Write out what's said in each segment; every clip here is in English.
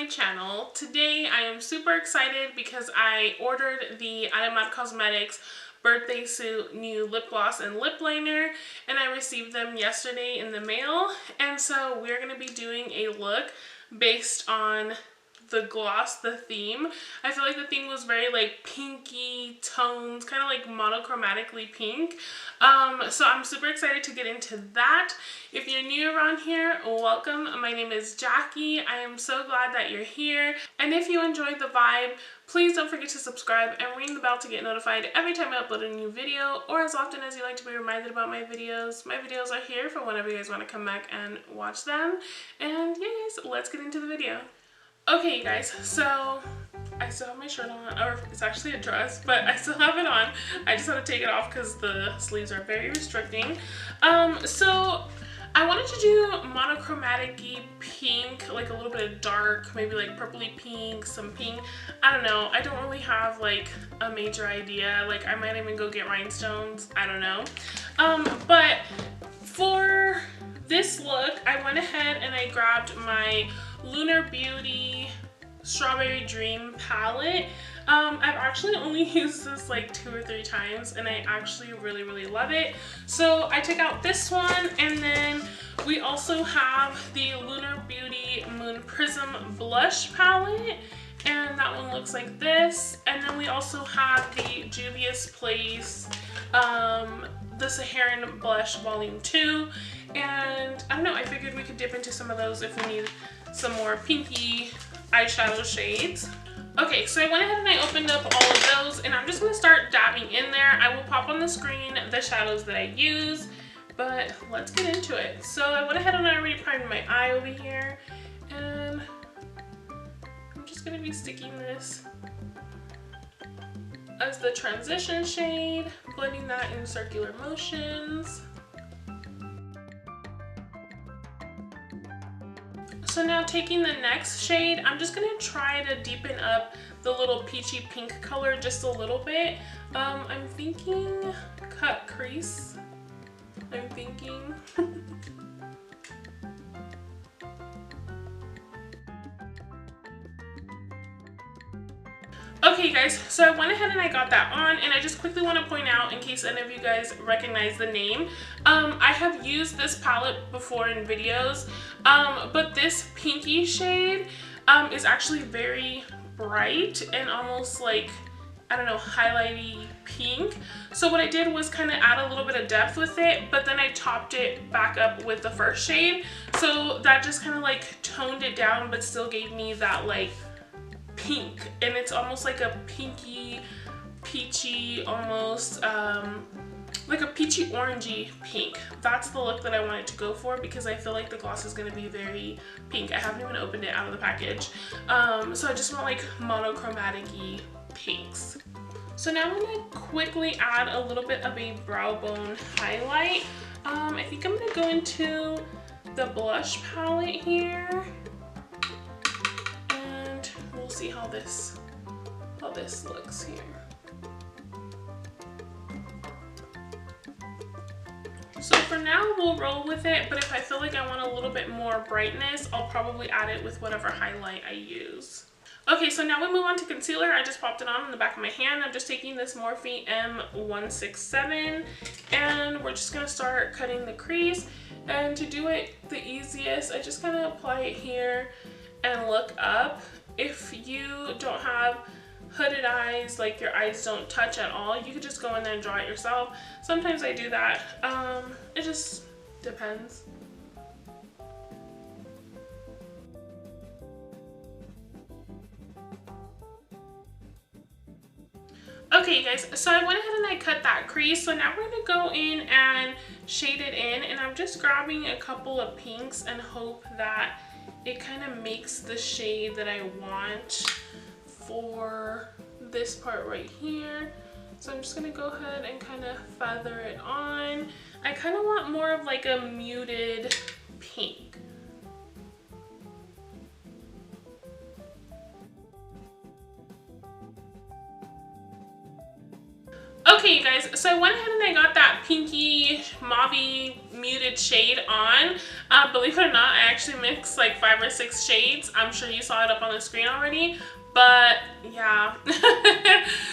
my channel. Today I am super excited because I ordered the Alamar Cosmetics Birthday Suit new lip gloss and lip liner, and I received them yesterday in the mail. And so we're going to be doing a look based on the gloss, the theme. I feel like the theme was very like pinky tones, kind of like monochromatically pink. So I'm super excited to get into that. If you're new around here, welcome. My name is Jackie. I am so glad that you're here. And if you enjoyed the vibe, please don't forget to subscribe and ring the bell to get notified every time I upload a new video, or as often as you like to be reminded about my videos. My videos are here for whenever you guys want to come back and watch them. And yeah guys, let's get into the video. Okay you guys, so I still have my shirt on, or it's actually a dress, but I still have it on. I just had to take it off because the sleeves are very restricting. So I wanted to do monochromatic-y pink, like a little bit of dark, maybe like purpley pink, some pink. I don't know. I don't really have like a major idea. Like I might even go get rhinestones. I don't know. But for this look, I went ahead and I grabbed my Lunar Beauty Strawberry Dream palette. I've actually only used this like 2 or 3 times and I actually really love it. So I took out this one, and then we also have the Lunar Beauty Moon Prism blush palette, and that one looks like this. And then we also have the Juvia's Place the Saharan Blush Volume 2, and I don't know, I figured we could dip into some of those if we need some more pinky eyeshadow shades. Okay, so I went ahead and I opened up all of those, and I'm just going to start dabbing in there. I will pop on the screen the shadows that I use, but let's get into it. So I went ahead and I already primed my eye over here, and I'm just going to be sticking this as the transition shade, blending that in circular motions. So now taking the next shade, I'm just going to try to deepen up the little peachy pink color just a little bit. I'm thinking cut crease. I'm thinking. Okay guys, so I went ahead and I got that on, and I just quickly want to point out, in case any of you guys recognize the name, I have used this palette before in videos, but this pinky shade is actually very bright and almost like, I don't know, highlighty pink. So what I did was kind of add a little bit of depth with it, but then I topped it back up with the first shade, so that just kind of like toned it down but still gave me that like pink, and it's almost like a pinky peachy, almost like a peachy orangey pink. That's the look that I wanted to go for because I feel like the gloss is going to be very pink. I haven't even opened it out of the package, so I just want like monochromatic-y pinks. So now I'm going to quickly add a little bit of a brow bone highlight. I think I'm going to go into the blush palette here. We'll see how this looks here. So for now we'll roll with it, but if I feel like I want a little bit more brightness, I'll probably add it with whatever highlight I use. Okay, so now we move on to concealer. I just popped it on the back of my hand. I'm just taking this Morphe M167, and we're just gonna start cutting the crease. And to do it the easiest, I just kind of apply it here and look up. If you don't have hooded eyes, like your eyes don't touch at all, you could just go in there and draw it yourself. Sometimes I do that. It just depends. Okay you guys, so I went ahead and I cut that crease. So now we're going to go in and shade it in, and I'm just grabbing a couple of pinks and hope that it kind of makes the shade that I want for this part right here. So I'm just going to go ahead and kind of feather it on. I kind of want more of like a muted pink. Okay you guys, so I went ahead and I got that pinky mauvey muted shade on. Believe it or not, I actually mixed like 5 or 6 shades. I'm sure you saw it up on the screen already. But yeah,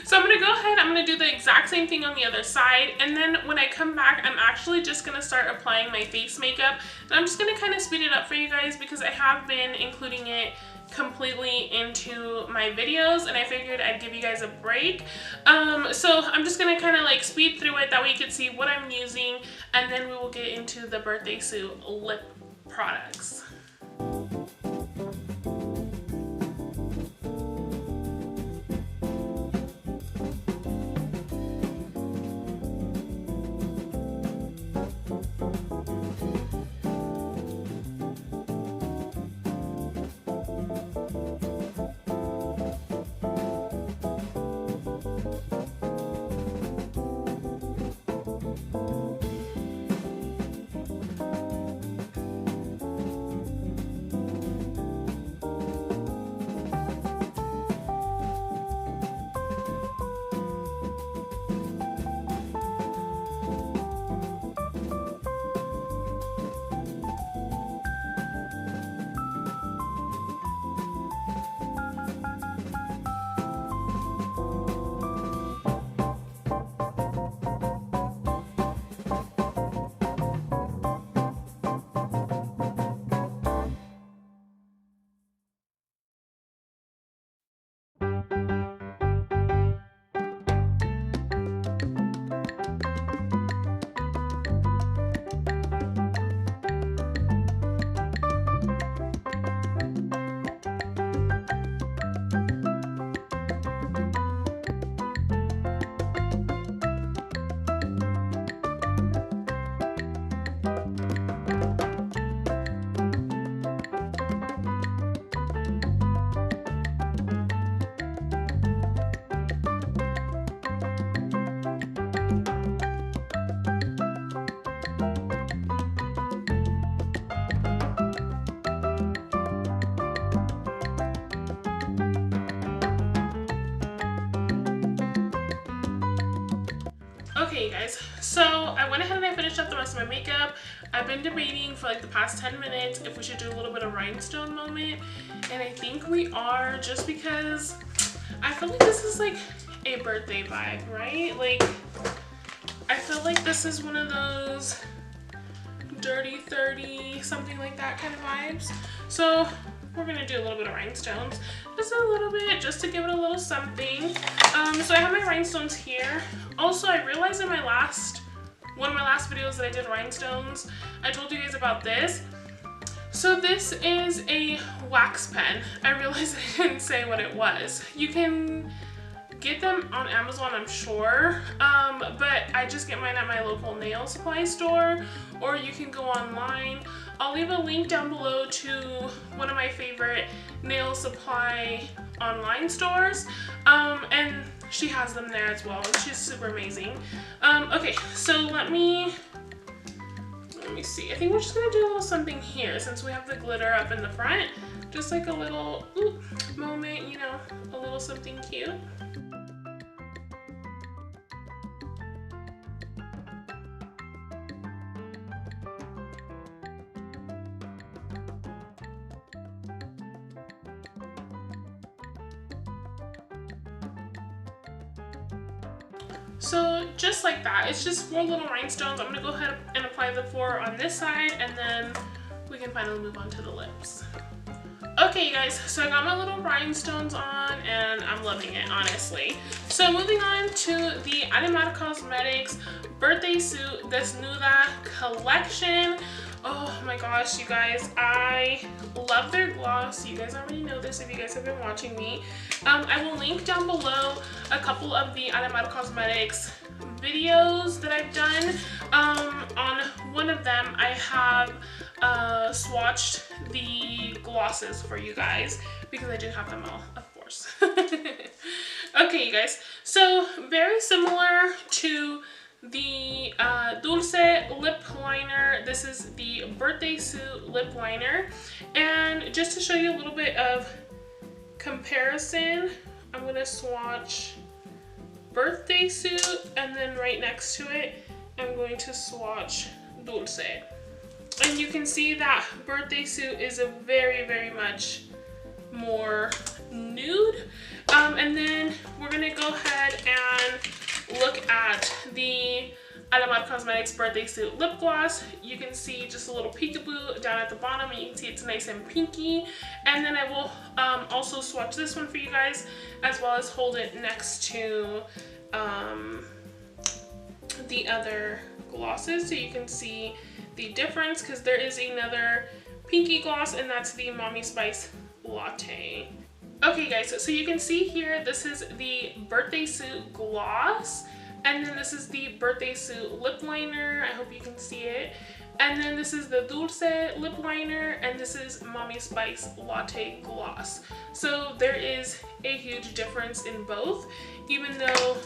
so I'm gonna go ahead, I'm gonna do the exact same thing on the other side, and then when I come back, I'm actually just gonna start applying my face makeup, and I'm just gonna kind of speed it up for you guys because I have been including it completely into my videos, and I figured I'd give you guys a break. So I'm just gonna kind of like speed through it, that way you can see what I'm using, and then we will get into the Birthday Suit lip products. Okay, you guys, so I went ahead and I finished up the rest of my makeup. I've been debating for like the past 10 minutes if we should do a little bit of rhinestone moment, and I think we are, just because I feel like this is like a birthday vibe, right? Like, I feel like this is one of those dirty 30, something like that kind of vibes. So we're gonna do a little bit of rhinestones, just a little bit, just to give it a little something. So I have my rhinestones here. Also, I realized in one of my last videos that I did rhinestones, I told you guys about this. So this is a wax pen. I realized I didn't say what it was. You can get them on Amazon, I'm sure, but I just get mine at my local nail supply store, or you can go online. I'll leave a link down below to one of my favorite nail supply online stores, and she has them there as well, and she's super amazing. Okay, so let me see. I think we're just gonna do a little something here since we have the glitter up in the front, just like a little moment, you know, a little something cute. So just like that, it's just 4 little rhinestones. I'm gonna go ahead and apply the 4 on this side, and then we can finally move on to the lips. Okay, you guys, so I got my little rhinestones on, and I'm loving it, honestly. So moving on to the Alamar Cosmetics Birthday Suit DesNUDEas collection. Oh my gosh, you guys, I love their gloss. You guys already know this if you guys have been watching me. I will link down below a couple of the Alamar Cosmetics videos that I've done. On one of them, I have swatched the glosses for you guys because I do have them all, of course. Okay, you guys, so very similar to the Dulce lip liner. This is the Birthday Suit lip liner, and just to show you a little bit of comparison, I'm gonna swatch Birthday Suit, and then right next to it I'm going to swatch Dulce. And you can see that Birthday Suit is a very much more nude. And then we're gonna go ahead and look at the Alamar Cosmetics Birthday Suit Lip Gloss. You can see just a little peekaboo down at the bottom, and you can see it's nice and pinky. And then I will also swatch this one for you guys, as well as hold it next to the other glosses so you can see the difference, because there is another pinky gloss, and that's the Mommy Spice Latte. Okay guys, so you can see here, this is the Birthday Suit gloss, and then this is the Birthday Suit lip liner. I hope you can see it. And then this is the Dulce lip liner, and this is Mommy Spice Latte gloss. So there is a huge difference in both, even though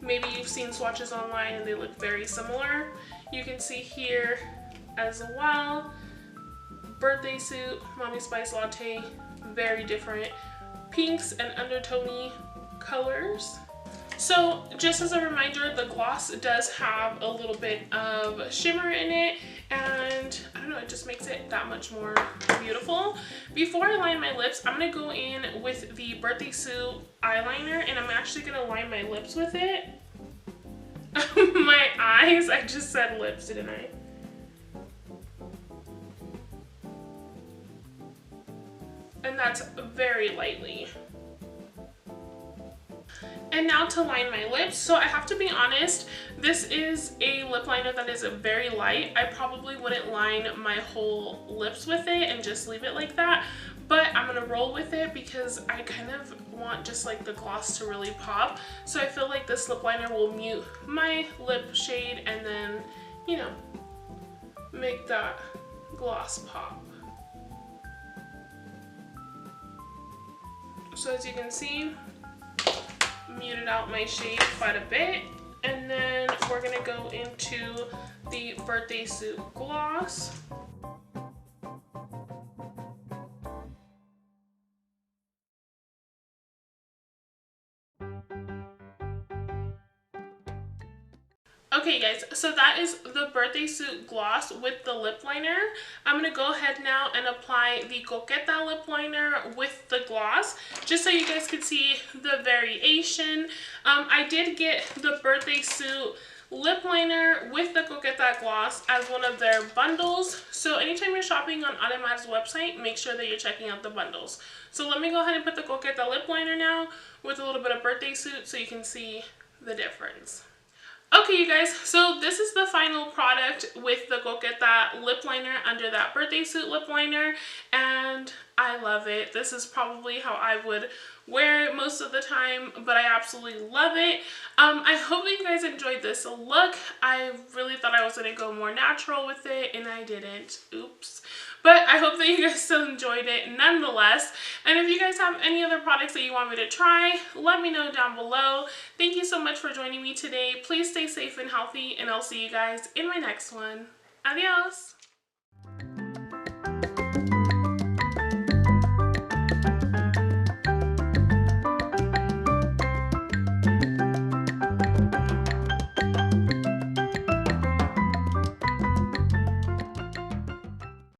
maybe you've seen swatches online and they look very similar. You can see here as well, Birthday Suit, Mommy Spice Latte, very different pinks and undertone colors. So just as a reminder, the gloss does have a little bit of shimmer in it, and I don't know, it just makes it that much more beautiful. Before I line my lips, I'm gonna go in with the Birthday Suit eyeliner, and I'm actually gonna line my lips with it. My eyes, I just said lips, didn't I? And that's very lightly. And now to line my lips. So I have to be honest, this is a lip liner that is very light. I probably wouldn't line my whole lips with it and just leave it like that, but I'm gonna roll with it because I kind of want just like the gloss to really pop. So I feel like this lip liner will mute my lip shade and then, you know, make that gloss pop. So as you can see, muted out my shade quite a bit, and then we're gonna go into the Birthday Suit gloss. Okay guys, so that is the Birthday Suit gloss with the lip liner. I'm going to go ahead now and apply the Coqueta lip liner with the gloss, just so you guys can see the variation. I did get the Birthday Suit lip liner with the Coqueta gloss as one of their bundles. So anytime you're shopping on Alamar's website, make sure that you're checking out the bundles. So let me go ahead and put the Coqueta lip liner now with a little bit of Birthday Suit so you can see the difference. Okay you guys, so this is the final product with the Coqueta lip liner under that Birthday Suit lip liner, and I love it. This is probably how I would wear it most of the time, but I absolutely love it. I hope that you guys enjoyed this look. I really thought I was going to go more natural with it, and I didn't. Oops. But I hope that you guys still enjoyed it nonetheless. And if you guys have any other products that you want me to try, let me know down below. Thank you so much for joining me today. Please stay safe and healthy, and I'll see you guys in my next one. Adios!